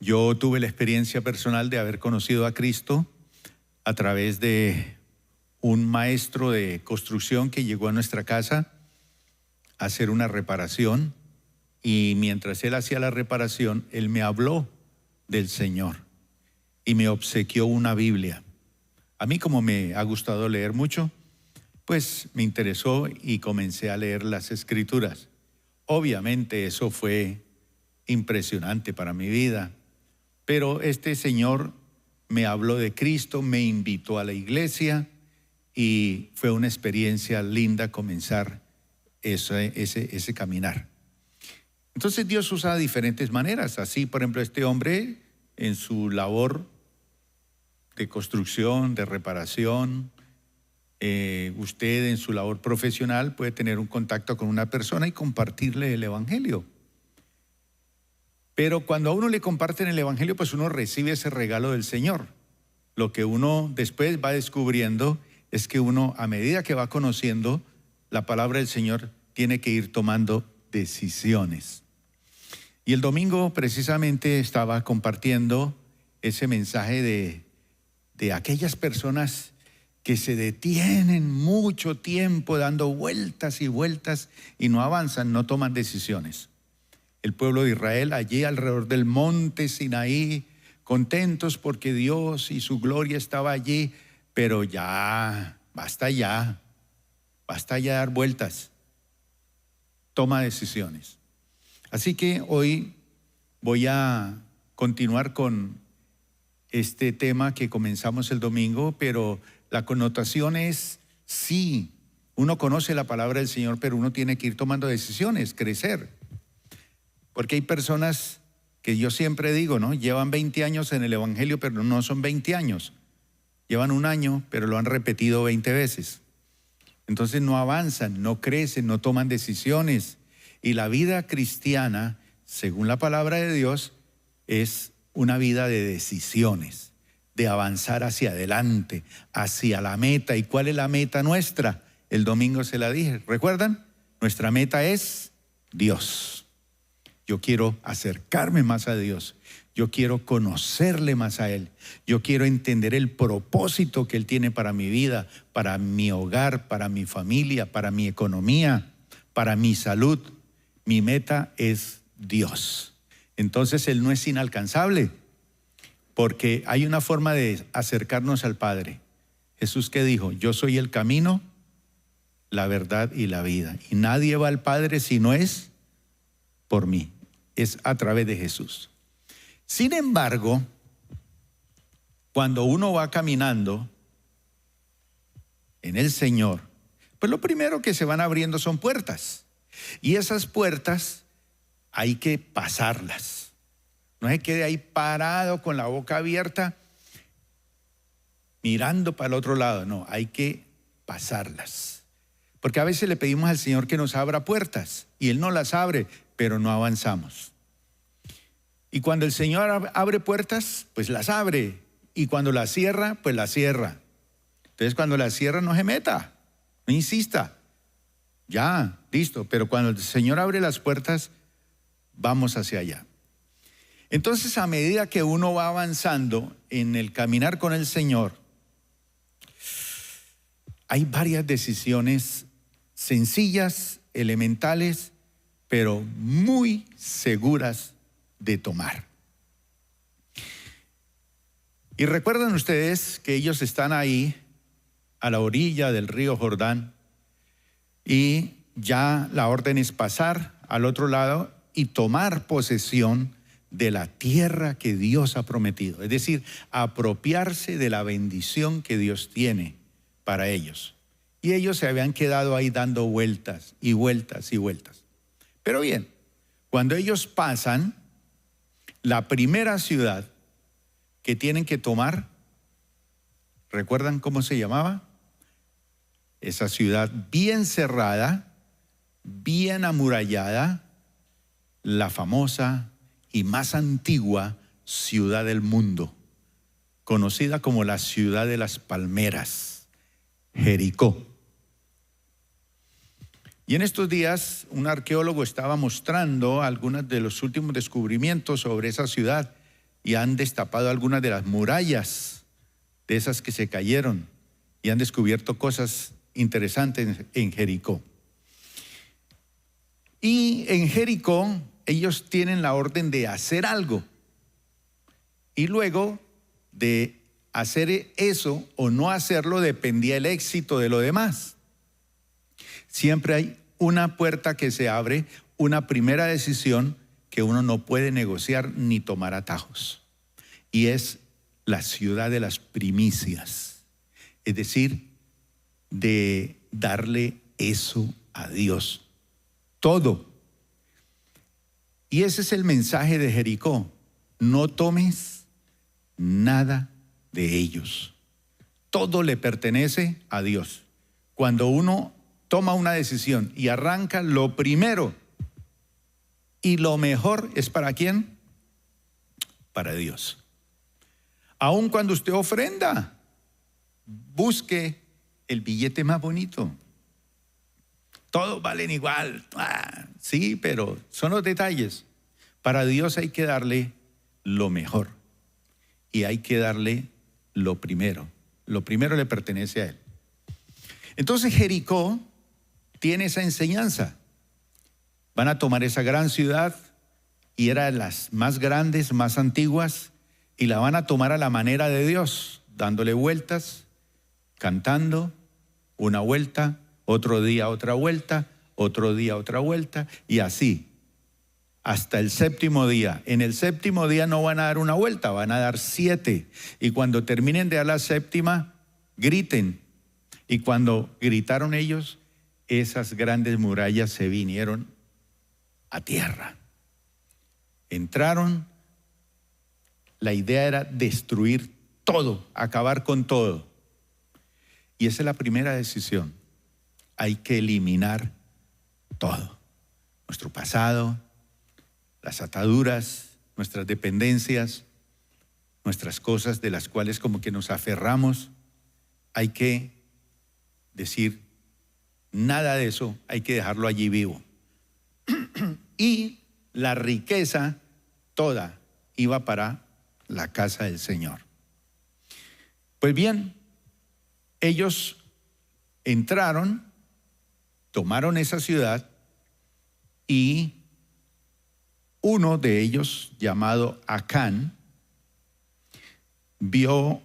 Yo tuve la experiencia personal de haber conocido a Cristo a través de un maestro de construcción que llegó a nuestra casa a hacer una reparación, y mientras él hacía la reparación, él me habló del Señor y me obsequió una Biblia. A mí, como me ha gustado leer mucho, pues me interesó y comencé a leer las Escrituras. Obviamente eso fue impresionante para mi vida, pero este señor me habló de Cristo, me invitó a la iglesia y fue una experiencia linda comenzar ese caminar. Entonces Dios usa diferentes maneras. Así, por ejemplo, este hombre en su labor de construcción, de reparación, usted en su labor profesional puede tener un contacto con una persona y compartirle el evangelio. Pero cuando a uno le comparten el evangelio, pues uno recibe ese regalo del Señor. Lo que uno después va descubriendo es que uno, a medida que va conociendo la palabra del Señor, tiene que ir tomando decisiones. Y el domingo precisamente estaba compartiendo ese mensaje de aquellas personas que se detienen mucho tiempo dando vueltas y vueltas y no avanzan, no toman decisiones. El pueblo de Israel allí alrededor del monte Sinaí, contentos porque Dios y su gloria estaba allí, pero ya, basta ya dar vueltas. Toma decisiones. Así que hoy voy a continuar con este tema que comenzamos el domingo, pero la connotación es, sí, uno conoce la palabra del Señor, pero uno tiene que ir tomando decisiones, crecer. Porque hay personas que yo siempre digo, ¿no? Llevan 20 años en el evangelio, pero no son 20 años. Llevan un año, pero lo han repetido 20 veces. Entonces no avanzan, no crecen, no toman decisiones. Y la vida cristiana, según la palabra de Dios, es una vida de decisiones, de avanzar hacia adelante, hacia la meta. ¿Y cuál es la meta nuestra? El domingo se la dije, ¿recuerdan? Nuestra meta es Dios. Yo quiero acercarme más a Dios. Yo quiero conocerle más a Él. Yo quiero entender el propósito que Él tiene para mi vida, para mi hogar, para mi familia, para mi economía, para mi salud. Mi meta es Dios. Entonces Él no es inalcanzable, porque hay una forma de acercarnos al Padre. Jesús, ¿qué dijo? Yo soy el camino, la verdad y la vida. Y nadie va al Padre si no es por mí. Es a través de Jesús. Sin embargo, cuando uno va caminando en el Señor, pues lo primero que se van abriendo son puertas. Y esas puertas hay que pasarlas. No se quede ahí parado con la boca abierta mirando para el otro lado. No, hay que pasarlas. Porque a veces le pedimos al Señor que nos abra puertas y Él no las abre, pero no avanzamos. Y cuando el Señor abre puertas, pues las abre. Y cuando las cierra, pues las cierra. Entonces cuando las cierra, no se meta, no insista. Ya, listo. Pero cuando el Señor abre las puertas, vamos hacia allá. Entonces, a medida que uno va avanzando en el caminar con el Señor, hay varias decisiones sencillas, elementales, pero muy seguras de tomar. Y recuerdan ustedes que ellos están ahí a la orilla del río Jordán y ya la orden es pasar al otro lado y tomar posesión de la tierra que Dios ha prometido. Es decir, apropiarse de la bendición que Dios tiene para ellos. Y ellos se habían quedado ahí dando vueltas y vueltas y vueltas. Pero bien, cuando ellos pasan, la primera ciudad que tienen que tomar, ¿recuerdan cómo se llamaba? Esa ciudad bien cerrada, bien amurallada, la famosa y más antigua ciudad del mundo, conocida como la ciudad de las palmeras, Jericó. Y en estos días un arqueólogo estaba mostrando algunos de los últimos descubrimientos sobre esa ciudad y han destapado algunas de las murallas de esas que se cayeron y han descubierto cosas interesantes en Jericó. Y en Jericó ellos tienen la orden de hacer algo. Y luego de hacer eso o no hacerlo dependía el éxito de lo demás. Siempre hay una puerta que se abre, una primera decisión que uno no puede negociar ni tomar atajos. Y es la ciudad de las primicias. Es decir, de darle eso a Dios. Todo. Y ese es el mensaje de Jericó. No tomes nada de ellos. Todo le pertenece a Dios. Cuando uno toma una decisión y arranca, lo primero y lo mejor es ¿para quién? Para Dios. Aun cuando usted ofrenda, busque el billete más bonito. Todos valen igual. Sí, pero son los detalles. Para Dios hay que darle lo mejor y hay que darle lo primero. Lo primero le pertenece a Él. Entonces Jericó tiene esa enseñanza. Van a tomar esa gran ciudad y era de las más grandes, más antiguas, y la van a tomar a la manera de Dios, dándole vueltas, cantando, una vuelta, otro día otra vuelta, otro día otra vuelta, y así hasta el séptimo día. En el séptimo día no van a dar una vuelta, van a dar 7, y cuando terminen de dar la séptima, griten. Y cuando gritaron ellos, esas grandes murallas se vinieron a tierra. Entraron, la idea era destruir todo, acabar con todo. Y esa es la primera decisión. Hay que eliminar todo. Nuestro pasado, las ataduras, nuestras dependencias, nuestras cosas de las cuales como que nos aferramos. Hay que decir, nada de eso, hay que dejarlo allí vivo. Y la riqueza toda iba para la casa del Señor. Pues bien, ellos entraron, tomaron esa ciudad y uno de ellos, llamado Acán, vio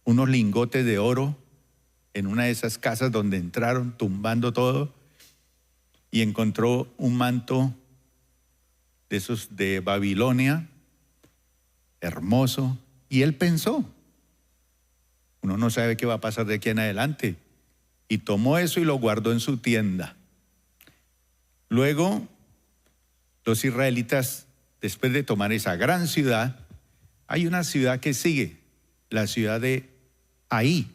unos lingotes de oro en una de esas casas donde entraron, tumbando todo, y encontró un manto de esos de Babilonia, hermoso, y él pensó, uno no sabe qué va a pasar de aquí en adelante, y tomó eso y lo guardó en su tienda. Luego, los israelitas, después de tomar esa gran ciudad, hay una ciudad que sigue, la ciudad de Ahí,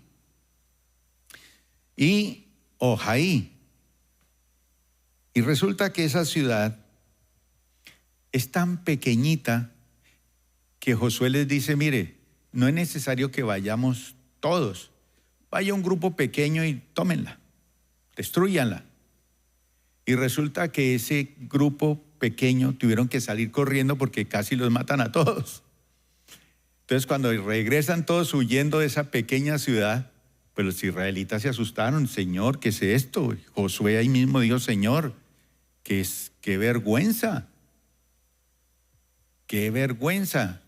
o Jaí. Y resulta que esa ciudad es tan pequeñita que Josué les dice, mire, no es necesario que vayamos todos. Vaya un grupo pequeño y tómenla, destrúyanla. Y resulta que ese grupo pequeño tuvieron que salir corriendo porque casi los matan a todos. Entonces cuando regresan todos huyendo de esa pequeña ciudad, pues los israelitas se asustaron. Señor, ¿qué es esto? Y Josué ahí mismo dijo, Señor, qué vergüenza. Qué vergüenza.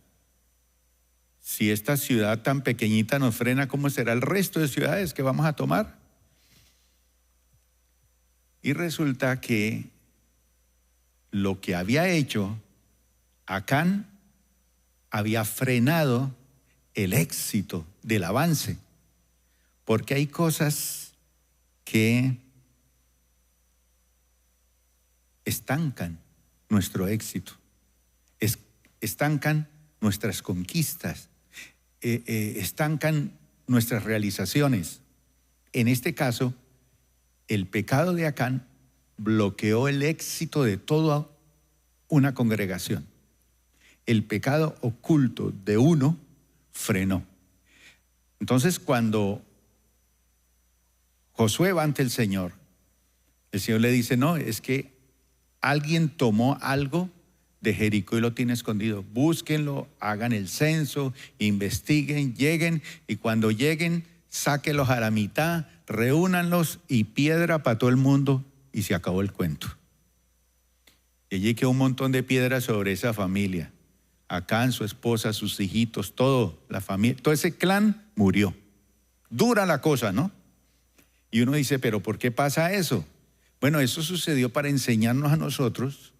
Si esta ciudad tan pequeñita nos frena, ¿cómo será el resto de ciudades que vamos a tomar? Y resulta que lo que había hecho Acán había frenado el éxito del avance, porque hay cosas que estancan nuestro éxito, estancan nuestras conquistas, estancan nuestras realizaciones. En este caso, el pecado de Acán bloqueó el éxito de toda una congregación. El pecado oculto de uno frenó. Entonces, cuando Josué va ante el Señor le dice, no, es que alguien tomó algo de Jericó y lo tiene escondido. Búsquenlo, hagan el censo, investiguen, lleguen, y cuando lleguen, sáquenlos a la mitad, reúnanlos y piedra para todo el mundo, y se acabó el cuento. Y allí quedó un montón de piedras sobre esa familia. Acán, su esposa, sus hijitos, todo, la familia, todo ese clan murió. Dura la cosa, ¿no? Y uno dice, ¿pero por qué pasa eso? Bueno, eso sucedió para enseñarnos a nosotros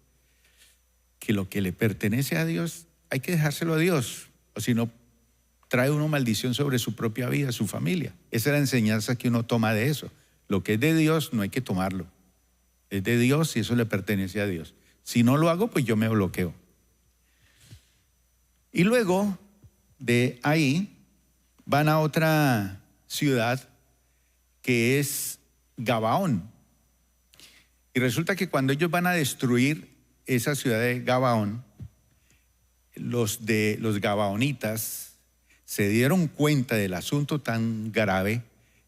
que lo que le pertenece a Dios hay que dejárselo a Dios, o si no, trae una maldición sobre su propia vida, su familia. Esa es la enseñanza que uno toma de eso. Lo que es de Dios no hay que tomarlo. Es de Dios y eso le pertenece a Dios. Si no lo hago, pues yo me bloqueo. Y luego de ahí van a otra ciudad que es Gabaón. Y resulta que cuando ellos van a destruir esa ciudad de Gabaón, los gabaonitas se dieron cuenta del asunto tan grave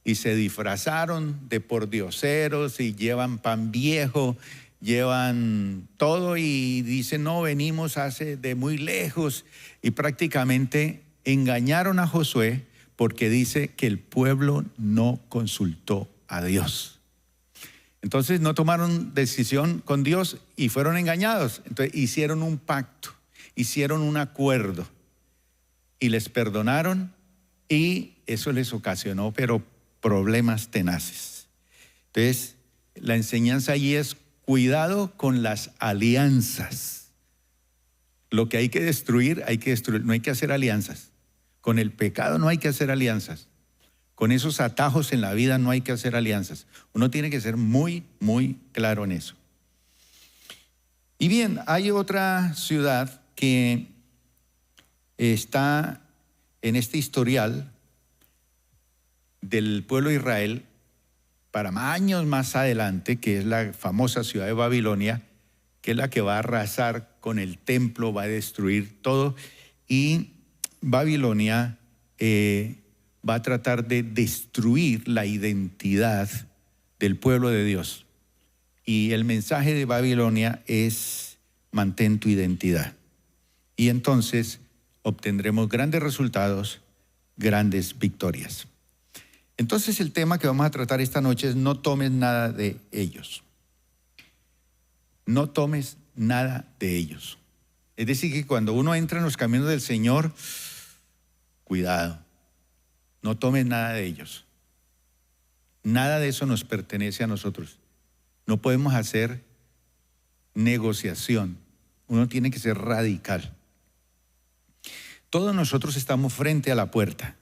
y se disfrazaron de pordioseros y llevan pan viejo, llevan todo y dicen, no, venimos de muy lejos, y prácticamente engañaron a Josué porque dice que el pueblo no consultó a Dios. Entonces no tomaron decisión con Dios y fueron engañados. Entonces hicieron un pacto, hicieron un acuerdo y les perdonaron, y eso les ocasionó pero problemas tenaces. Entonces la enseñanza allí es cuidado con las alianzas. Lo que hay que destruir, no hay que hacer alianzas. Con el pecado no hay que hacer alianzas. Con esos atajos en la vida no hay que hacer alianzas. Uno tiene que ser muy, muy claro en eso. Y bien, hay otra ciudad que está en este historial del pueblo de Israel para años más adelante, que es la famosa ciudad de Babilonia, que es la que va a arrasar con el templo, va a destruir todo, y Babilonia va a tratar de destruir la identidad del pueblo de Dios. Y el mensaje de Babilonia es: mantén tu identidad. Y entonces obtendremos grandes resultados, grandes victorias. Entonces el tema que vamos a tratar esta noche es: no tomes nada de ellos. No tomes nada de ellos. Es decir, que cuando uno entra en los caminos del Señor, cuidado, no tomes nada de ellos. Nada de eso nos pertenece a nosotros. No podemos hacer negociación. Uno tiene que ser radical. Todos nosotros estamos frente a la puerta.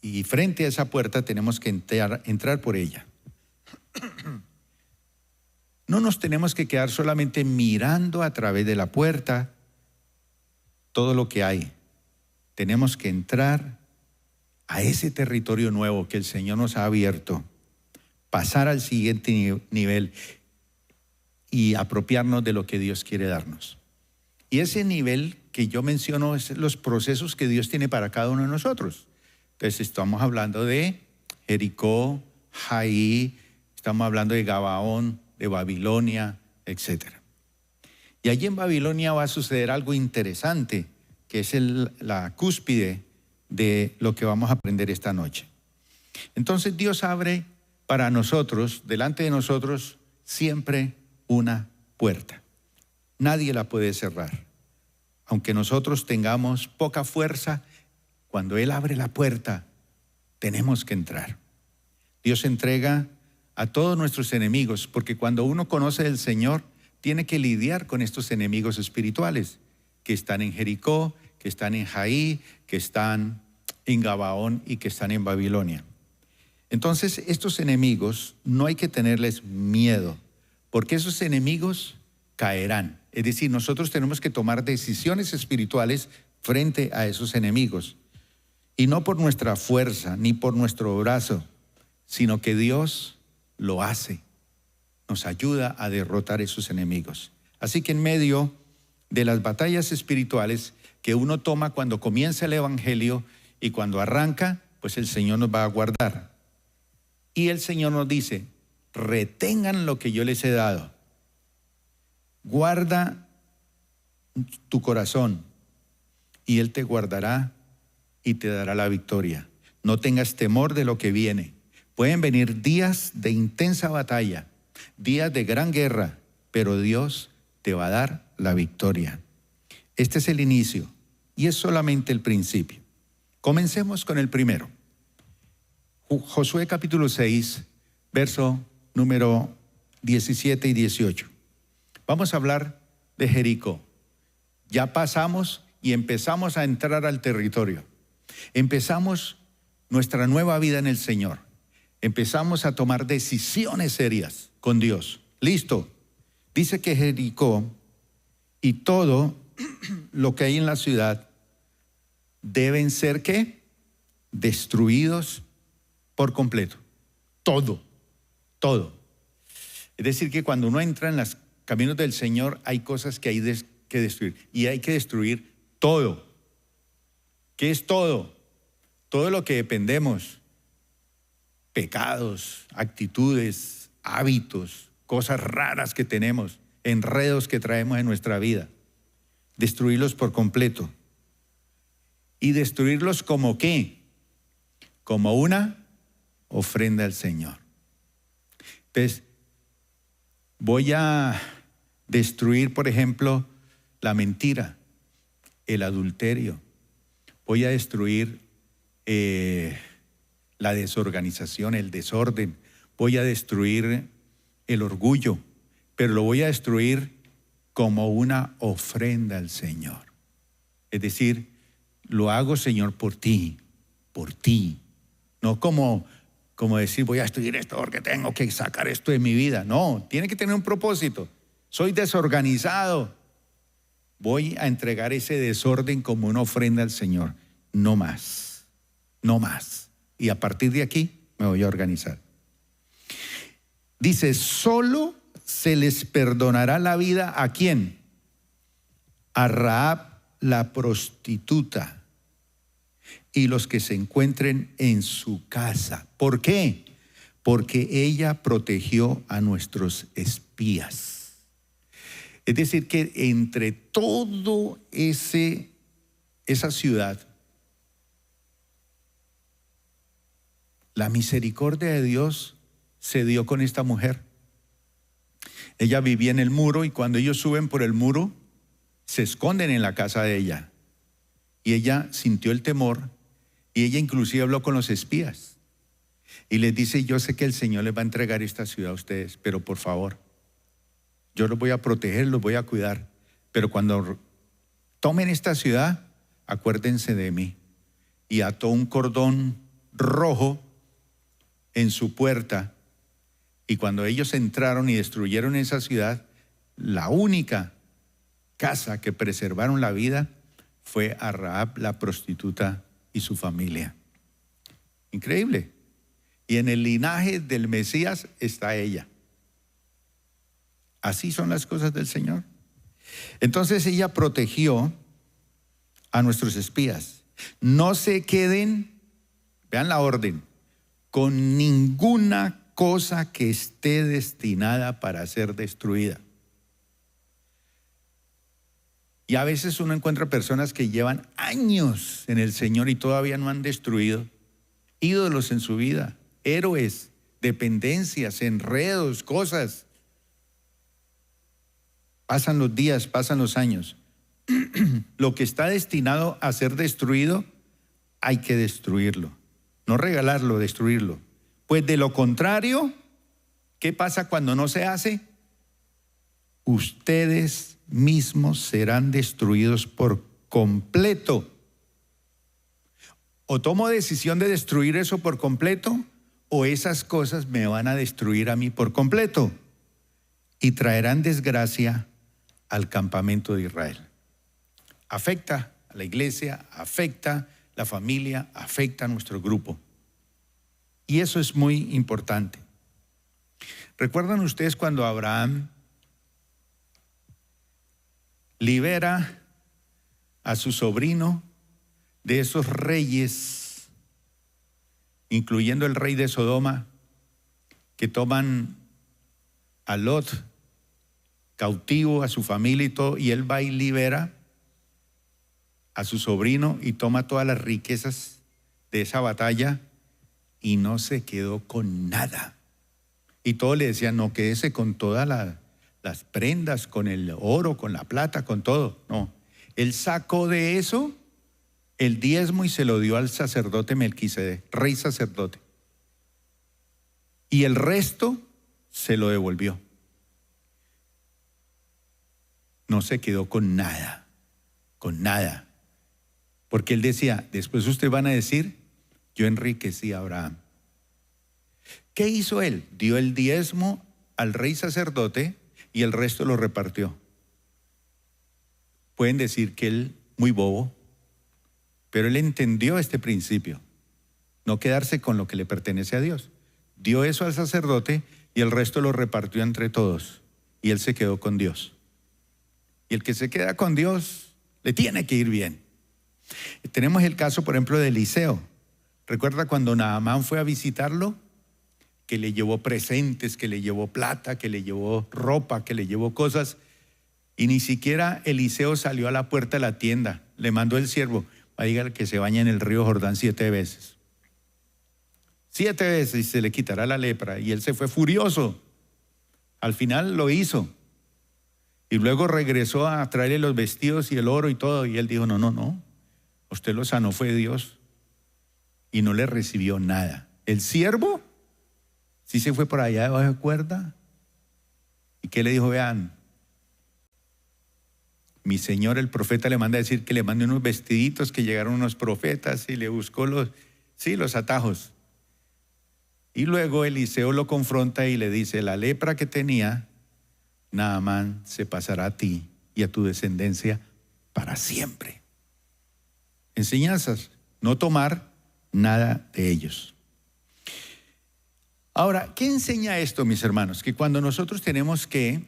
Y frente a esa puerta tenemos que entrar por ella. No nos tenemos que quedar solamente mirando a través de la puerta todo lo que hay. Tenemos que entrar a ese territorio nuevo que el Señor nos ha abierto, pasar al siguiente nivel y apropiarnos de lo que Dios quiere darnos. Y ese nivel que yo menciono es los procesos que Dios tiene para cada uno de nosotros. Entonces estamos hablando de Jericó, Jaí, estamos hablando de Gabaón, de Babilonia, etc. Y allí en Babilonia va a suceder algo interesante, que es la cúspide de lo que vamos a aprender esta noche. Entonces Dios abre para nosotros, delante de nosotros, siempre una puerta. Nadie la puede cerrar. Aunque nosotros tengamos poca fuerza, cuando Él abre la puerta, tenemos que entrar. Dios entrega a todos nuestros enemigos, porque cuando uno conoce del Señor, tiene que lidiar con estos enemigos espirituales que están en Jericó, que están en Jaí, que están en Gabaón y que están en Babilonia. Entonces, estos enemigos no hay que tenerles miedo, porque esos enemigos caerán. Es decir, nosotros tenemos que tomar decisiones espirituales frente a esos enemigos. Y no por nuestra fuerza, ni por nuestro brazo, sino que Dios lo hace. Nos ayuda a derrotar esos enemigos. Así que en medio de las batallas espirituales que uno toma cuando comienza el Evangelio y cuando arranca, pues el Señor nos va a guardar. Y el Señor nos dice: retengan lo que yo les he dado. Guarda tu corazón y Él te guardará y te dará la victoria. No tengas temor de lo que viene. Pueden venir días de intensa batalla, días de gran guerra, pero Dios te va a dar la victoria. Este es el inicio y es solamente el principio. Comencemos con el primero. Josué capítulo 6, verso número 17 y 18. Vamos a hablar de Jericó. Ya pasamos y empezamos a entrar al territorio. Empezamos nuestra nueva vida en el Señor. Empezamos a tomar decisiones serias con Dios. Listo. Dice que Jericó y todo lo que hay en la ciudad deben ser, ¿qué? Destruidos por completo. Todo. Es decir, que cuando uno entra en los caminos del Señor hay cosas que hay que destruir. Y hay que destruir todo. ¿Qué es todo? Todo lo que dependemos. Pecados, actitudes, hábitos, cosas raras que tenemos, enredos que traemos en nuestra vida. Destruirlos por completo. ¿Y destruirlos como qué? Como una ofrenda al Señor. Entonces, voy a destruir, por ejemplo, la mentira, el adulterio. Voy a destruir la desorganización, el desorden. Voy a destruir el orgullo, pero lo voy a destruir como una ofrenda al Señor. Es decir, lo hago, Señor, por ti. No como decir, voy a destruir esto porque tengo que sacar esto de mi vida. No, tiene que tener un propósito. Soy desorganizado. Voy a entregar ese desorden como una ofrenda al Señor. No más. Y a partir de aquí me voy a organizar. Dice, solo se les perdonará la vida ¿a quién? A Rahab la prostituta y los que se encuentren en su casa. ¿Por qué? Porque ella protegió a nuestros espías. Es decir, que entre todo esa ciudad, la misericordia de Dios se dio con esta mujer. Ella vivía en el muro y cuando ellos suben por el muro, se esconden en la casa de ella. Y ella sintió el temor y ella inclusive habló con los espías. Y les dice, yo sé que el Señor les va a entregar esta ciudad a ustedes, pero por favor, yo los voy a proteger, los voy a cuidar. Pero cuando tomen esta ciudad, acuérdense de mí. Y ató un cordón rojo en su puerta. Y cuando ellos entraron y destruyeron esa ciudad, la única casa que preservaron la vida fue a Rahab la prostituta y su familia. Increíble. Y en el linaje del Mesías está ella. Así son las cosas del Señor. Entonces ella protegió a nuestros espías. No se queden, vean la orden, con ninguna cosa que esté destinada para ser destruida. Y a veces uno encuentra personas que llevan años en el Señor y todavía no han destruido ídolos en su vida, héroes, dependencias, enredos, cosas. Pasan los días, pasan los años. Lo que está destinado a ser destruido, hay que destruirlo. No regalarlo, destruirlo. Pues de lo contrario, ¿qué pasa cuando no se hace? Ustedes mismos serán destruidos por completo. O tomo decisión de destruir eso por completo, o esas cosas me van a destruir a mí por completo y traerán desgracia al campamento de Israel. Afecta a la iglesia, afecta a la familia, afecta a nuestro grupo. Y eso es muy importante. ¿Recuerdan ustedes cuando Abraham libera a su sobrino de esos reyes, incluyendo el rey de Sodoma, que toman a Lot cautivo, a su familia y todo, y él va y libera a su sobrino y toma todas las riquezas de esa batalla y no se quedó con nada. Y todos le decían, no, quédese con todas las prendas, con el oro, con la plata, con todo. No, él sacó de eso el diezmo y se lo dio al sacerdote Melquisedec, rey sacerdote. Y el resto se lo devolvió. No se quedó con nada, con nada. Porque él decía, después ustedes van a decir, yo enriquecí a Abraham. ¿Qué hizo él? Dio el diezmo al rey sacerdote y el resto lo repartió. Pueden decir que él muy bobo, pero él entendió este principio. No quedarse con lo que le pertenece a Dios. Dio eso al sacerdote y el resto lo repartió entre todos. Y él se quedó con Dios. Y el que se queda con Dios le tiene que ir bien. Tenemos el caso, por ejemplo, de Eliseo. ¿Recuerda cuando Naamán fue a visitarlo? Que le llevó presentes, que le llevó plata, que le llevó ropa, que le llevó cosas. Y ni siquiera Eliseo salió a la puerta de la tienda. Le mandó el siervo, dígale que se bañe en el río Jordán 7 veces. 7 veces y se le quitará la lepra. Y él se fue furioso. Al final lo hizo. Y luego regresó a traerle los vestidos y el oro y todo. Y él dijo, no. Usted lo sanó, fue Dios. Y no le recibió nada. El siervo sí se fue por allá debajo de cuerda. ¿Y qué le dijo? Vean, mi señor el profeta le manda a decir que le mande unos vestiditos, que llegaron unos profetas y le buscó los atajos. Y luego Eliseo lo confronta y le dice, la lepra que tenía Naamán se pasará a ti y a tu descendencia para siempre. Enseñanzas, no tomar nada de ellos. Ahora, ¿qué enseña esto, mis hermanos? Que cuando nosotros tenemos que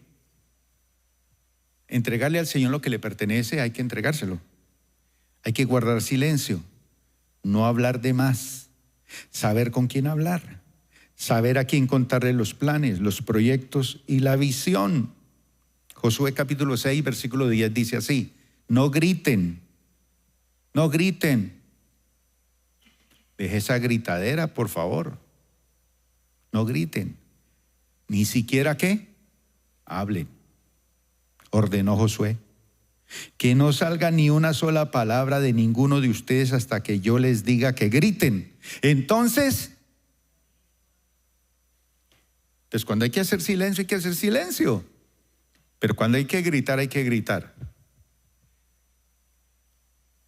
entregarle al Señor lo que le pertenece, hay que entregárselo. Hay que guardar silencio, no hablar de más, saber con quién hablar, saber a quién contarle los planes, los proyectos y la visión. Josué capítulo 6, versículo 10 dice así, no griten. No griten. Deje esa gritadera, por favor. No griten. Ni siquiera ¿qué? Hablen. Ordenó Josué. Que no salga ni una sola palabra de ninguno de ustedes hasta que yo les diga que griten. Entonces cuando hay que hacer silencio, hay que hacer silencio. Pero cuando hay que gritar, hay que gritar.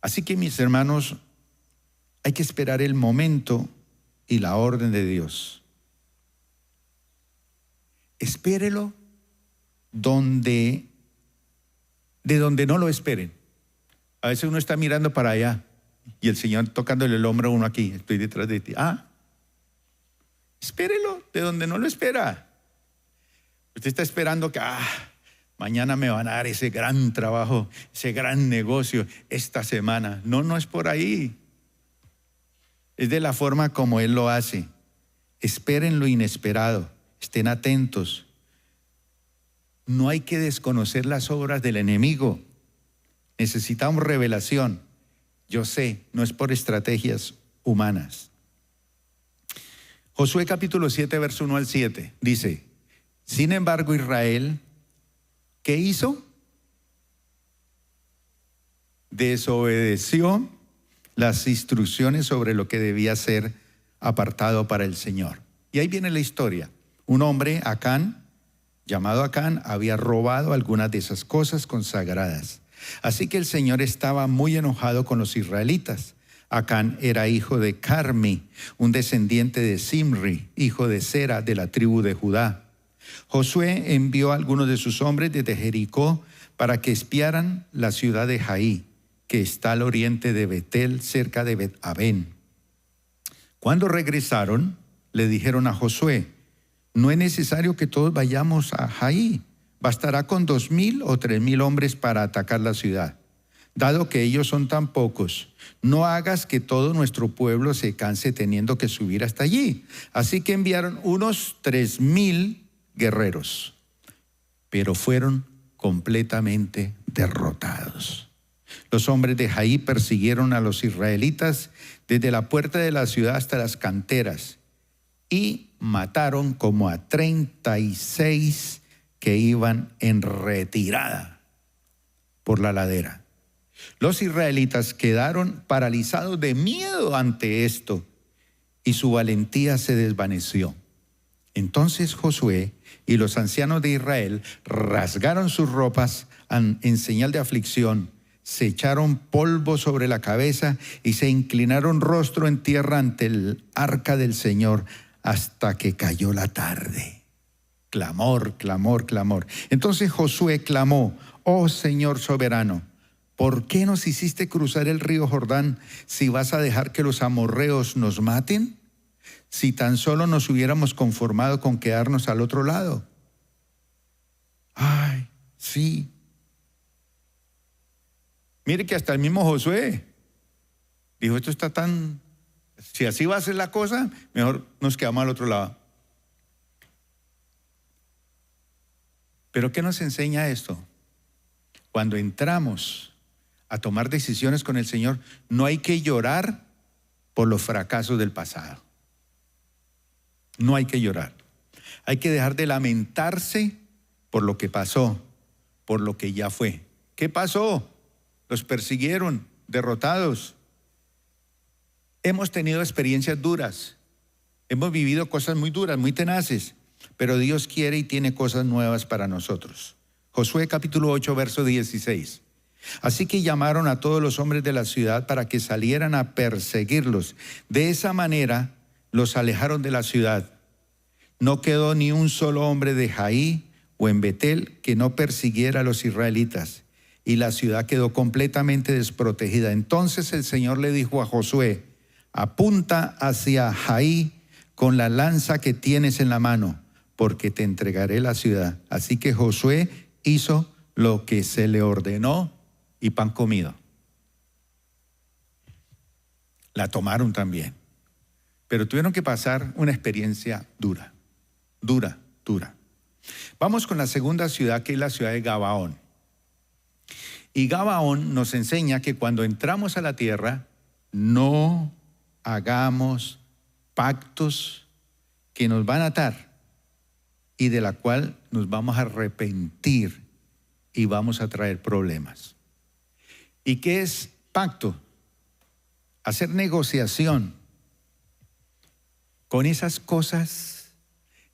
Así que, mis hermanos, hay que esperar el momento y la orden de Dios. Espérelo de donde no lo esperen. A veces uno está mirando para allá y el Señor tocándole el hombro a uno aquí, estoy detrás de ti. Espérelo de donde no lo espera. Usted está esperando que mañana me van a dar ese gran trabajo, ese gran negocio esta semana. No es por ahí. Es de la forma como Él lo hace. Esperen lo inesperado, estén atentos. No hay que desconocer las obras del enemigo. Necesitamos revelación. Yo sé, no es por estrategias humanas. Josué capítulo 7, verso 1 al 7, dice, sin embargo Israel, ¿qué hizo? Desobedeció las instrucciones sobre lo que debía ser apartado para el Señor. Y ahí viene la historia. Un hombre, Acán, llamado Acán, había robado algunas de esas cosas consagradas. Así que el Señor estaba muy enojado con los israelitas. Acán era hijo de Carmi, un descendiente de Zimri, hijo de Sera, de la tribu de Judá. Josué envió a algunos de sus hombres desde Jericó para que espiaran la ciudad de Jaí, que está al oriente de Betel, cerca de Bet-Aven. Cuando regresaron, le dijeron a Josué, no es necesario que todos vayamos a Jaí, bastará con 2,000 o 3,000 hombres para atacar la ciudad. Dado que ellos son tan pocos, no hagas que todo nuestro pueblo se canse teniendo que subir hasta allí. Así que enviaron unos 3,000 guerreros, pero fueron completamente derrotados. Los hombres de Jai persiguieron a los israelitas desde la puerta de la ciudad hasta las canteras y mataron como a 36 que iban en retirada por la ladera. Los israelitas quedaron paralizados de miedo ante esto y su valentía se desvaneció. Entonces Josué y los ancianos de Israel rasgaron sus ropas en señal de aflicción, se echaron polvo sobre la cabeza y se inclinaron rostro en tierra ante el arca del Señor hasta que cayó la tarde. Clamor, clamor, clamor. Entonces Josué clamó: oh Señor soberano, ¿por qué nos hiciste cruzar el río Jordán si vas a dejar que los amorreos nos maten? Si tan solo nos hubiéramos conformado con quedarnos al otro lado. Ay, sí. Mire que hasta el mismo Josué dijo: esto está tan... Si así va a ser la cosa, mejor nos quedamos al otro lado. ¿Pero qué nos enseña esto? Cuando entramos a tomar decisiones con el Señor, no hay que llorar por los fracasos del pasado. No hay que llorar. Hay que dejar de lamentarse por lo que pasó, por lo que ya fue. ¿Qué pasó? Los persiguieron, derrotados. Hemos tenido experiencias duras. Hemos vivido cosas muy duras, muy tenaces. Pero Dios quiere y tiene cosas nuevas para nosotros. Josué capítulo 8, verso 16. Así que llamaron a todos los hombres de la ciudad para que salieran a perseguirlos. De esa manera los alejaron de la ciudad. No quedó ni un solo hombre de Jai o en Betel que no persiguiera a los israelitas. Y la ciudad quedó completamente desprotegida. Entonces el Señor le dijo a Josué: apunta hacia Jai con la lanza que tienes en la mano, porque te entregaré la ciudad. Así que Josué hizo lo que se le ordenó y pan comido. La tomaron también, pero tuvieron que pasar una experiencia dura. Vamos con la segunda ciudad, que es la ciudad de Gabaón. Y Gabaón nos enseña que cuando entramos a la tierra, no hagamos pactos que nos van a atar y de la cual nos vamos a arrepentir y vamos a traer problemas. ¿Y qué es pacto? Hacer negociación con esas cosas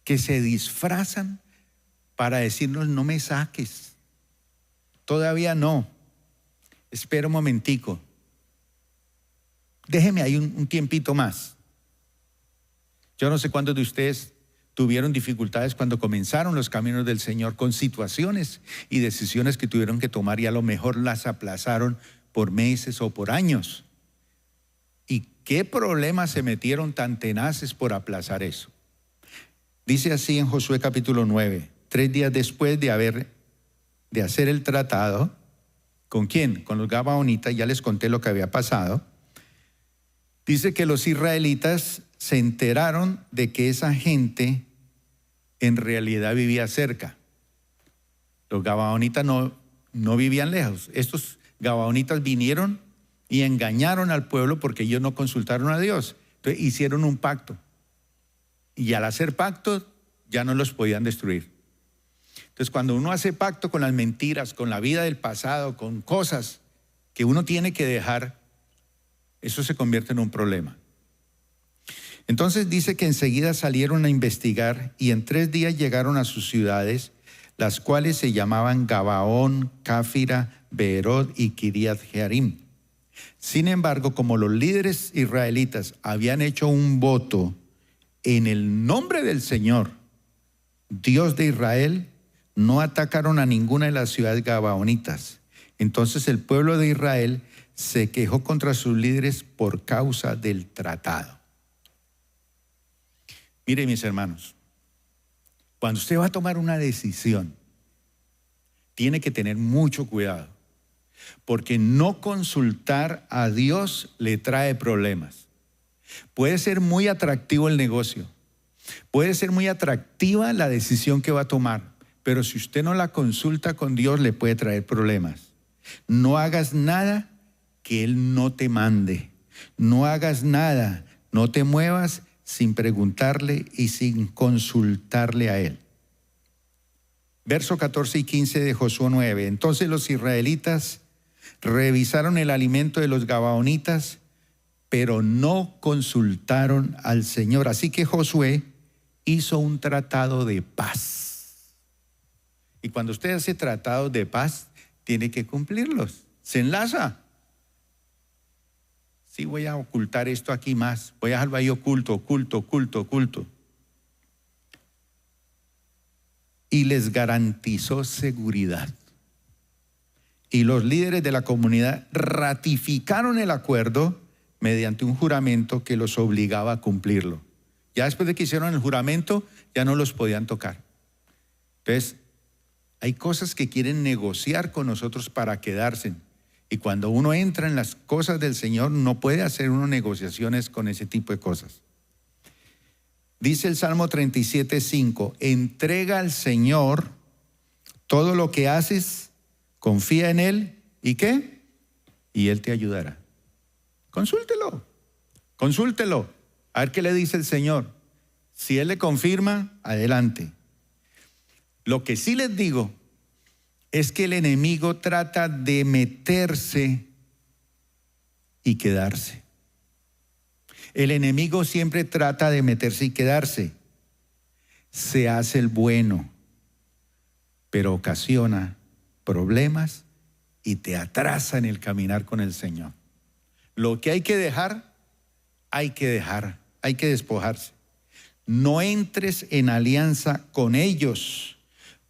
que se disfrazan para decirnos: no me saques, todavía no, espera un momentico, déjeme ahí un tiempito más. Yo no sé cuántos de ustedes tuvieron dificultades cuando comenzaron los caminos del Señor, con situaciones y decisiones que tuvieron que tomar y a lo mejor las aplazaron por meses o por años. ¿Y qué problemas se metieron tan tenaces por aplazar eso? Dice así en Josué capítulo 9, 3 días después de hacer el tratado. ¿Con quién? Con los gabaonitas. Ya les conté lo que había pasado. Dice que los israelitas se enteraron de que esa gente en realidad vivía cerca. Los gabaonitas no vivían lejos. Estos gabaonitas vinieron y engañaron al pueblo porque ellos no consultaron a Dios. Entonces hicieron un pacto. Y al hacer pacto ya no los podían destruir. Entonces cuando uno hace pacto con las mentiras, con la vida del pasado, con cosas que uno tiene que dejar, eso se convierte en un problema. Entonces dice que enseguida salieron a investigar y en 3 días llegaron a sus ciudades, las cuales se llamaban Gabaón, Cáfira, Beerot y Kiriat Jearim. Sin embargo, como los líderes israelitas habían hecho un voto en el nombre del Señor, Dios de Israel, no atacaron a ninguna de las ciudades gabaonitas. Entonces el pueblo de Israel se quejó contra sus líderes por causa del tratado. Mire, mis hermanos, cuando usted va a tomar una decisión, tiene que tener mucho cuidado, porque no consultar a Dios le trae problemas. Puede ser muy atractivo el negocio, puede ser muy atractiva la decisión que va a tomar, pero si usted no la consulta con Dios, le puede traer problemas. No hagas nada que Él no te mande. No hagas nada, no te muevas sin preguntarle y sin consultarle a Él. Verso 14 y 15 de Josué 9. Entonces los israelitas revisaron el alimento de los gabaonitas, pero no consultaron al Señor. Así que Josué hizo un tratado de paz. Y cuando usted hace tratados de paz, tiene que cumplirlos. Se enlaza. Sí, voy a ocultar esto aquí más. Voy a dejarlo ahí oculto. Y les garantizó seguridad. Y los líderes de la comunidad ratificaron el acuerdo mediante un juramento que los obligaba a cumplirlo. Ya después de que hicieron el juramento, ya no los podían tocar. Entonces, hay cosas que quieren negociar con nosotros para quedarse. Y cuando uno entra en las cosas del Señor, no puede hacer uno negociaciones con ese tipo de cosas. Dice el Salmo 37:5, entrega al Señor todo lo que haces, confía en Él, ¿y qué? Y Él te ayudará. Consúltelo, a ver qué le dice el Señor. Si Él le confirma, adelante. Lo que sí les digo es que el enemigo trata de meterse y quedarse. El enemigo siempre trata de meterse y quedarse. Se hace el bueno, pero ocasiona problemas y te atrasa en el caminar con el Señor. Lo que hay que dejar, hay que despojarse. No entres en alianza con ellos,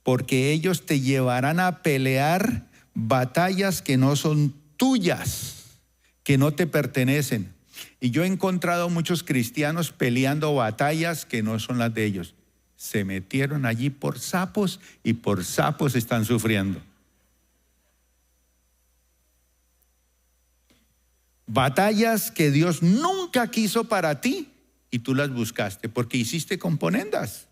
porque ellos te llevarán a pelear batallas que no son tuyas, que no te pertenecen. Y yo he encontrado muchos cristianos peleando batallas que no son las de ellos. Se metieron allí por sapos y por sapos están sufriendo. Batallas que Dios nunca quiso para ti y tú las buscaste porque hiciste componendas.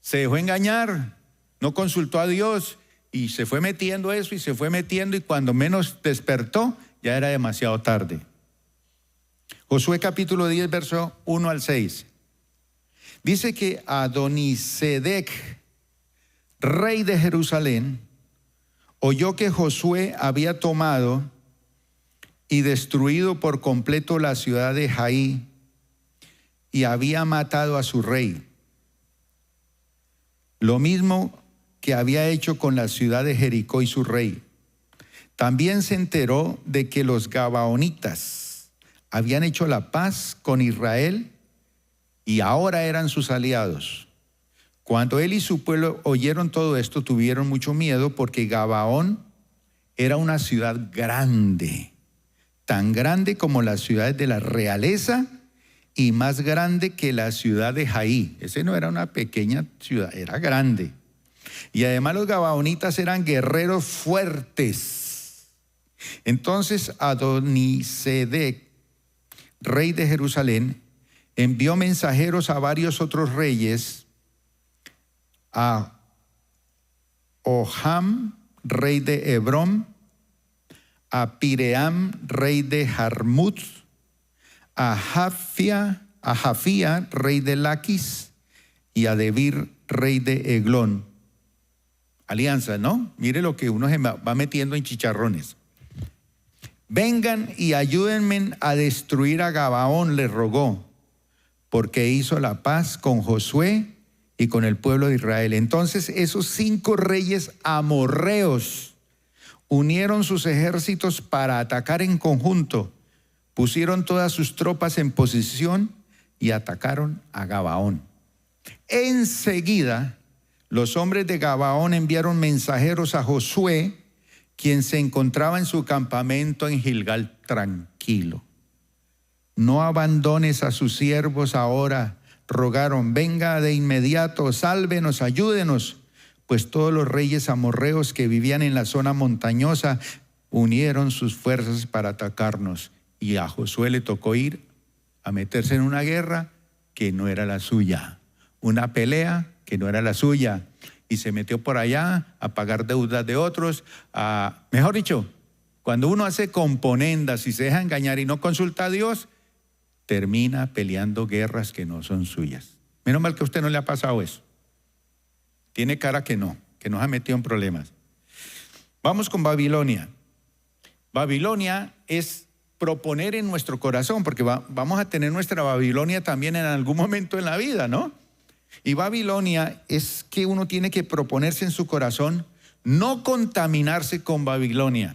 Se dejó engañar, no consultó a Dios y se fue metiendo eso y se fue metiendo y cuando menos despertó ya era demasiado tarde. Josué capítulo 10, verso 1 al 6. Dice que Adonisedec, rey de Jerusalén, oyó que Josué había tomado y destruido por completo la ciudad de Jaí y había matado a su rey. Lo mismo que había hecho con la ciudad de Jericó y su rey. También se enteró de que los gabaonitas habían hecho la paz con Israel y ahora eran sus aliados. Cuando él y su pueblo oyeron todo esto, tuvieron mucho miedo porque Gabaón era una ciudad grande, tan grande como las ciudades de la realeza y más grande que la ciudad de Jaí. Ese no era una pequeña ciudad, era grande. Y además los gabaonitas eran guerreros fuertes. Entonces Adonisedec, rey de Jerusalén, envió mensajeros a varios otros reyes, a Oham, rey de Hebrón, a Piream, rey de Jarmut, a Jafía, rey de Laquis, y a Debir, rey de Eglón. Alianza, ¿no? Mire lo que uno se va metiendo en chicharrones. Vengan y ayúdenme a destruir a Gabaón, le rogó, porque hizo la paz con Josué y con el pueblo de Israel. Entonces esos 5 reyes amorreos unieron sus ejércitos para atacar en conjunto, pusieron todas sus tropas en posición y atacaron a Gabaón. Enseguida, los hombres de Gabaón enviaron mensajeros a Josué, quien se encontraba en su campamento en Gilgal tranquilo. No abandones a sus siervos ahora, rogaron, venga de inmediato, sálvenos, ayúdenos, pues todos los reyes amorreos que vivían en la zona montañosa unieron sus fuerzas para atacarnos. Y a Josué le tocó ir a meterse en una guerra que no era la suya, una pelea que no era la suya. y se metió por allá a pagar deudas de otros. Mejor dicho, cuando uno hace componendas y se deja engañar y no consulta a Dios, termina peleando guerras que no son suyas. Menos mal que a usted no le ha pasado eso. Tiene cara que no se ha metido en problemas. Vamos con Babilonia. Babilonia es proponer en nuestro corazón, porque vamos a tener nuestra Babilonia también en algún momento en la vida, ¿no? Y Babilonia es que uno tiene que proponerse en su corazón no contaminarse con Babilonia,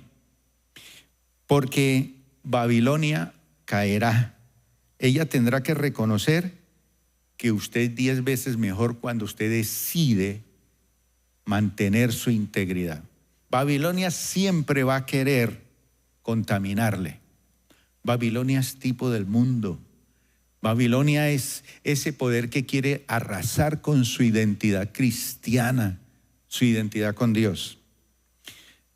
porque Babilonia caerá. Ella tendrá que reconocer que usted es 10 veces mejor cuando usted decide mantener su integridad. Babilonia siempre va a querer contaminarle. Babilonia es tipo del mundo. Babilonia es ese poder que quiere arrasar con su identidad cristiana, su identidad con Dios.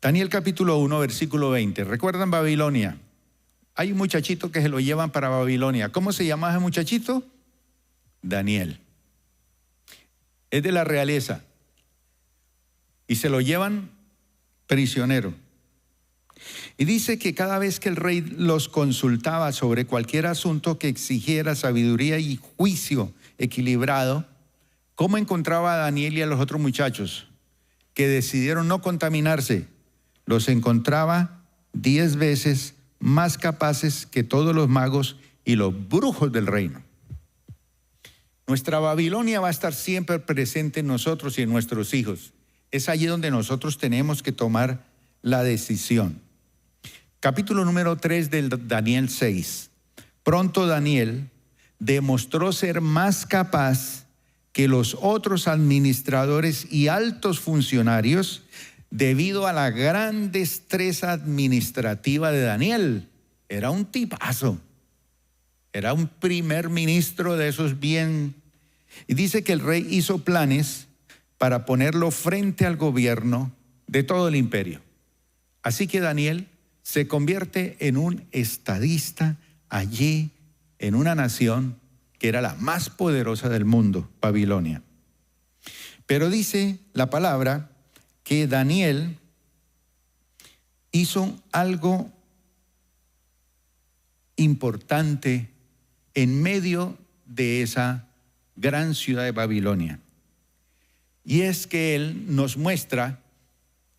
Daniel capítulo 1, versículo 20. ¿Recuerdan Babilonia? Hay un muchachito que se lo llevan para Babilonia. ¿Cómo se llama ese muchachito? Daniel. Es de la realeza. Y se lo llevan prisionero. Y dice que cada vez que el rey los consultaba sobre cualquier asunto que exigiera sabiduría y juicio equilibrado, ¿cómo encontraba a Daniel y a los otros muchachos que decidieron no contaminarse? Los encontraba 10 veces más capaces que todos los magos y los brujos del reino. Nuestra Babilonia va a estar siempre presente en nosotros y en nuestros hijos. Es allí donde nosotros tenemos que tomar la decisión. Capítulo número 3 del Daniel 6. Pronto Daniel demostró ser más capaz que los otros administradores y altos funcionarios debido a la gran destreza administrativa de Daniel. Era un tipazo. Era un primer ministro de esos bien. Y dice que el rey hizo planes para ponerlo frente al gobierno de todo el imperio. Así que Daniel se convierte en un estadista allí en una nación que era la más poderosa del mundo, Babilonia. Pero dice la palabra que Daniel hizo algo importante en medio de esa gran ciudad de Babilonia. Y es que él nos muestra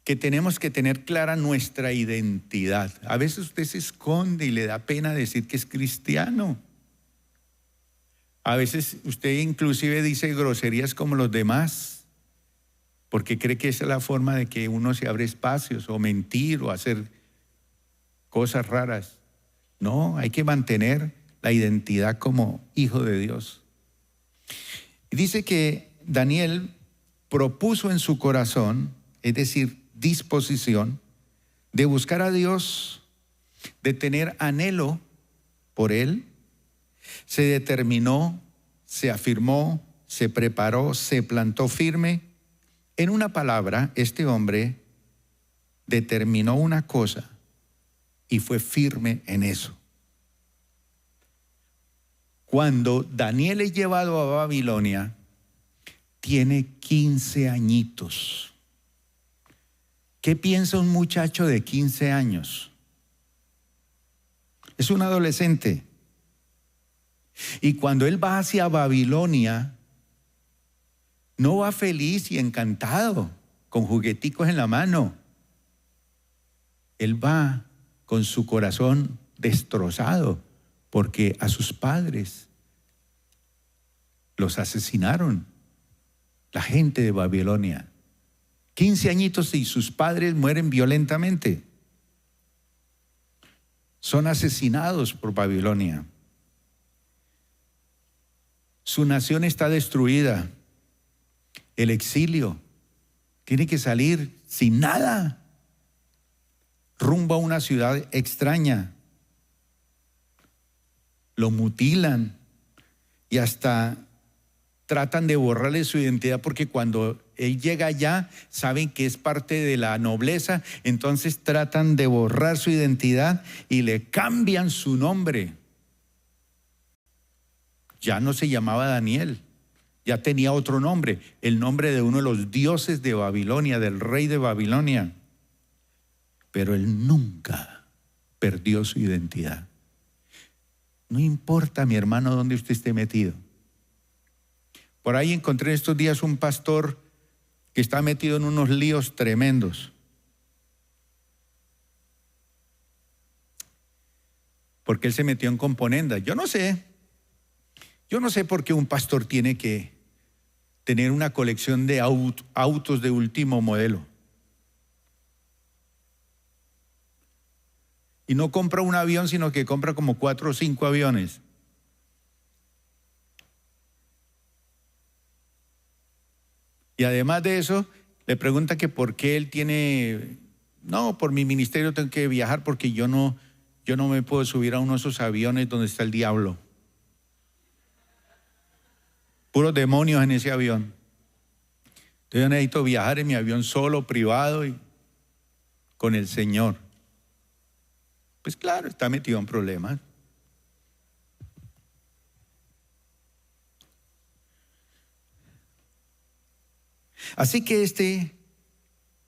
que tenemos que tener clara nuestra identidad. A veces usted se esconde y le da pena decir que es cristiano. A veces usted inclusive dice groserías como los demás, porque cree que esa es la forma de que uno se abre espacios, o mentir, o hacer cosas raras. No, hay que mantener la identidad como hijo de Dios. Y dice que Daniel propuso en su corazón, es decir, disposición de buscar a Dios, de tener anhelo por Él. Se determinó, se afirmó, se preparó, se plantó firme. En una palabra, este hombre determinó una cosa y fue firme en eso. Cuando Daniel es llevado a Babilonia, tiene 15 añitos. ¿Qué piensa un muchacho de 15 años? Es un adolescente. Y cuando él va hacia Babilonia, no va feliz y encantado, con jugueticos en la mano. Él va con su corazón destrozado, porque a sus padres los asesinaron, la gente de Babilonia. 15 añitos y sus padres mueren violentamente. Son asesinados por Babilonia. Su nación está destruida. El exilio. Tiene que salir sin nada, rumbo a una ciudad extraña. Lo mutilan y hasta tratan de borrarle su identidad, porque cuando él llega allá saben que es parte de la nobleza, entonces tratan de borrar su identidad y le cambian su nombre. Ya no se llamaba Daniel, Ya tenía otro nombre, el nombre de uno de los dioses de Babilonia, del rey de Babilonia. Pero él nunca perdió su identidad. No importa, mi hermano, dónde usted esté metido. Por ahí encontré estos días un pastor que está metido en unos líos tremendos. Porque él se metió en componendas. Yo no sé por qué un pastor tiene que tener una colección de autos de último modelo. Y no compra un avión, sino que compra como 4 o 5 aviones. Y además de eso, le pregunta que por qué él tiene, no, por mi ministerio tengo que viajar porque yo no me puedo subir a uno de esos aviones donde está el diablo. Puros demonios en ese avión. Entonces yo necesito viajar en mi avión solo, privado y con el Señor. Pues claro, está metido en problemas. Así que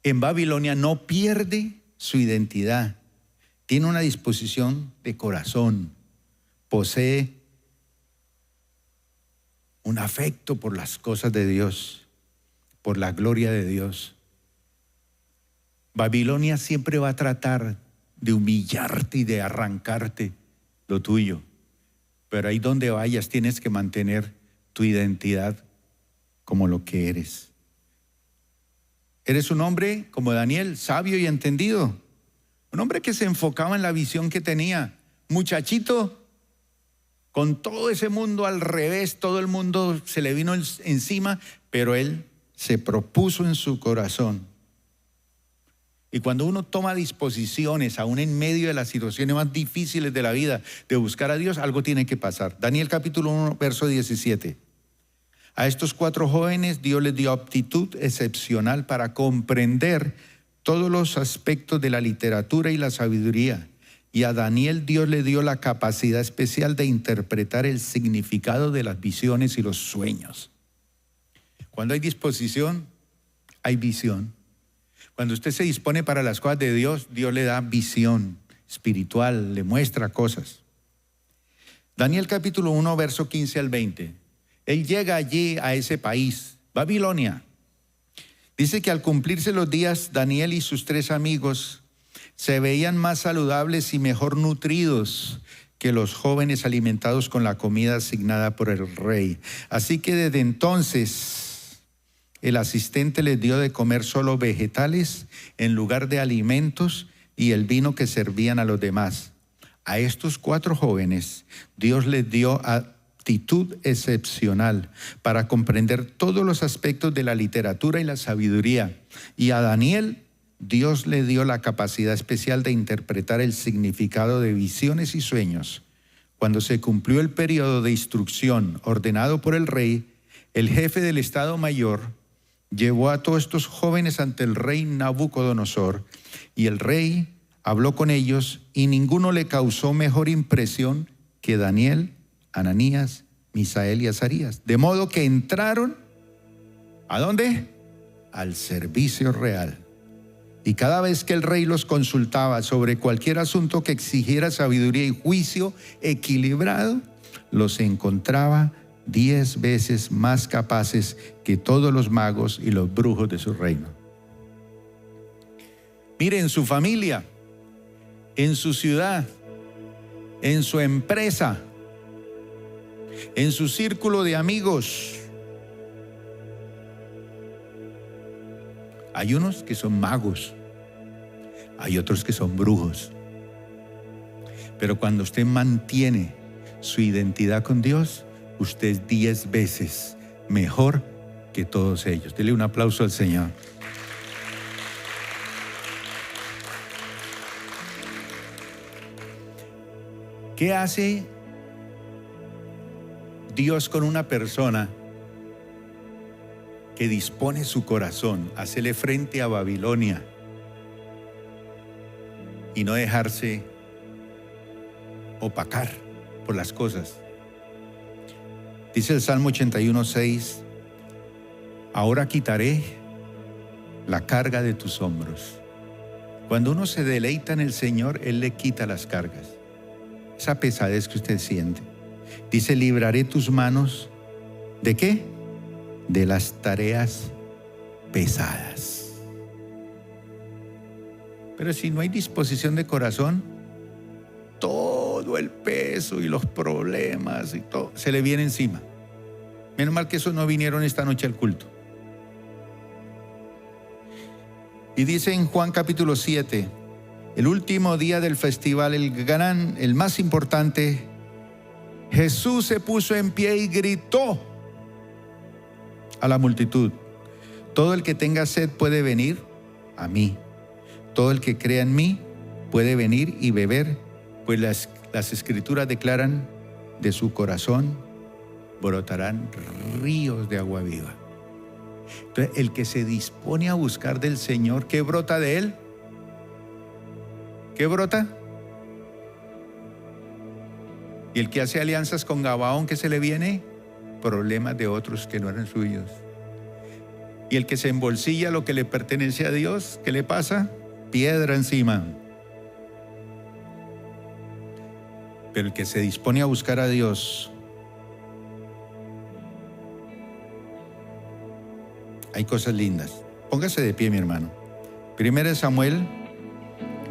en Babilonia no pierde su identidad. Tiene una disposición de corazón. Posee un afecto por las cosas de Dios, por la gloria de Dios. Babilonia siempre va a tratar de humillarte y de arrancarte lo tuyo. Pero ahí donde vayas tienes que mantener tu identidad como lo que eres. Eres un hombre como Daniel, sabio y entendido. Un hombre que se enfocaba en la visión que tenía. Muchachito, con todo ese mundo al revés, todo el mundo se le vino encima, pero él se propuso en su corazón. Y cuando uno toma disposiciones, aún en medio de las situaciones más difíciles de la vida, de buscar a Dios, algo tiene que pasar. Daniel capítulo 1, verso 17. A estos 4 jóvenes Dios les dio aptitud excepcional para comprender todos los aspectos de la literatura y la sabiduría. Y a Daniel Dios le dio la capacidad especial de interpretar el significado de las visiones y los sueños. Cuando hay disposición, hay visión. Cuando usted se dispone para las cosas de Dios, Dios le da visión espiritual, le muestra cosas. Daniel capítulo 1, verso 15 al 20. Él llega allí a ese país, Babilonia. Dice que al cumplirse los días, Daniel y sus 3 amigos se veían más saludables y mejor nutridos que los jóvenes alimentados con la comida asignada por el rey. Así que desde entonces el asistente les dio de comer solo vegetales en lugar de alimentos y el vino que servían a los demás. A estos 4 jóvenes Dios les dio aptitud excepcional para comprender todos los aspectos de la literatura y la sabiduría. Y a Daniel Dios le dio la capacidad especial de interpretar el significado de visiones y sueños. Cuando se cumplió el periodo de instrucción ordenado por el rey, el jefe del Estado Mayor llevó a todos estos jóvenes ante el rey Nabucodonosor, y el rey habló con ellos y ninguno le causó mejor impresión que Daniel, Ananías, Misael y Azarías. De modo que entraron, ¿a dónde? Al servicio real. Y cada vez que el rey los consultaba sobre cualquier asunto que exigiera sabiduría y juicio equilibrado, los encontraba 10 veces más capaces que todos los magos y los brujos de su reino. Mire, en su familia, en su ciudad, en su empresa, en su círculo de amigos, hay unos que son magos, hay otros que son brujos. Pero cuando usted mantiene su identidad con Dios, usted es 10 veces mejor que todos ellos. Dele un aplauso al Señor. ¿Qué hace Dios con una persona que dispone su corazón a hacerle frente a Babilonia y no dejarse opacar por las cosas? Dice el Salmo 81:6, ahora quitaré la carga de tus hombros. Cuando uno se deleita en el Señor, Él le quita las cargas, esa pesadez que usted siente. Dice, libraré tus manos, ¿de qué? De las tareas pesadas. Pero si no hay disposición de corazón, todo el peso y los problemas y todo se le viene encima. Menos mal que esos no vinieron esta noche al culto. Y dice en Juan capítulo 7, el último día del festival, el más importante, Jesús se puso en pie y gritó a la multitud: todo el que tenga sed puede venir a mí. Todo el que crea en mí puede venir y beber, pues las Escrituras declaran, de su corazón brotarán ríos de agua viva. Entonces, el que se dispone a buscar del Señor, ¿qué brota de él? ¿Qué brota? Y el que hace alianzas con Gabaón, ¿qué se le viene? Problemas de otros que no eran suyos. Y el que se embolsilla lo que le pertenece a Dios, ¿qué le pasa? Piedra encima. Pero el que se dispone a buscar a Dios, hay cosas lindas. Póngase de pie, mi hermano. 1 Samuel,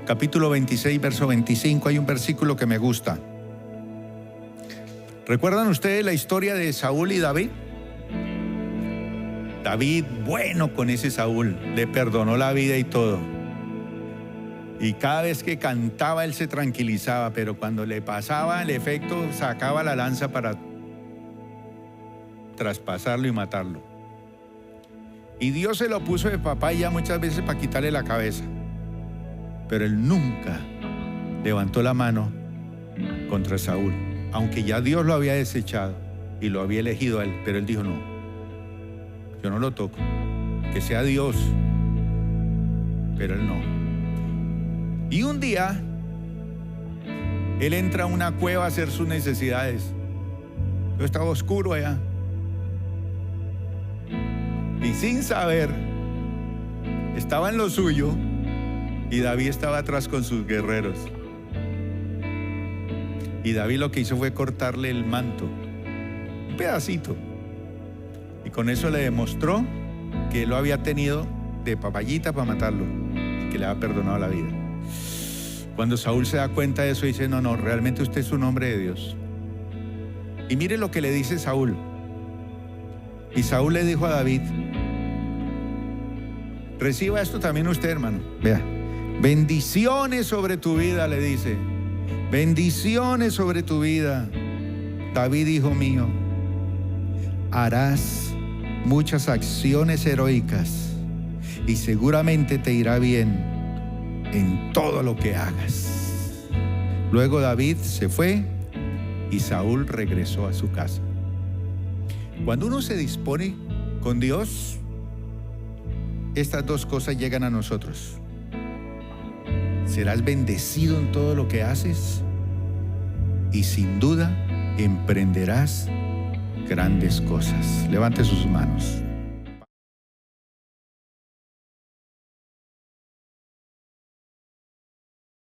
capítulo 26, verso 25, hay un versículo que me gusta. ¿Recuerdan ustedes la historia de Saúl y David? David, bueno con ese Saúl, le perdonó la vida y todo. Y cada vez que cantaba él se tranquilizaba, pero cuando le pasaba el efecto sacaba la lanza para traspasarlo y matarlo. Y Dios se lo puso de papá ya muchas veces para quitarle la cabeza. Pero él nunca levantó la mano contra Saúl, aunque ya Dios lo había desechado y lo había elegido a él. Pero él dijo, no, yo no lo toco, que sea Dios. Pero él no. Y un día él entra a una cueva a hacer sus necesidades. Yo estaba oscuro allá. Y sin saber, estaba en lo suyo y David estaba atrás con sus guerreros. Y David lo que hizo fue cortarle el manto, un pedacito. Y con eso le demostró que él lo había tenido de papayita para matarlo y que le había perdonado la vida. Cuando Saúl se da cuenta de eso, dice, no, realmente usted es un hombre de Dios. Y mire lo que le dice Saúl. Y Saúl le dijo a David, reciba esto también usted, hermano. Vea, bendiciones sobre tu vida, le dice. Bendiciones sobre tu vida, David, hijo mío. Harás muchas acciones heroicas y seguramente te irá bien en todo lo que hagas. Luego David se fue y Saúl regresó a su casa. Cuando uno se dispone con Dios, estas dos cosas llegan a nosotros. Serás bendecido en todo lo que haces y sin duda emprenderás grandes cosas. Levante sus manos.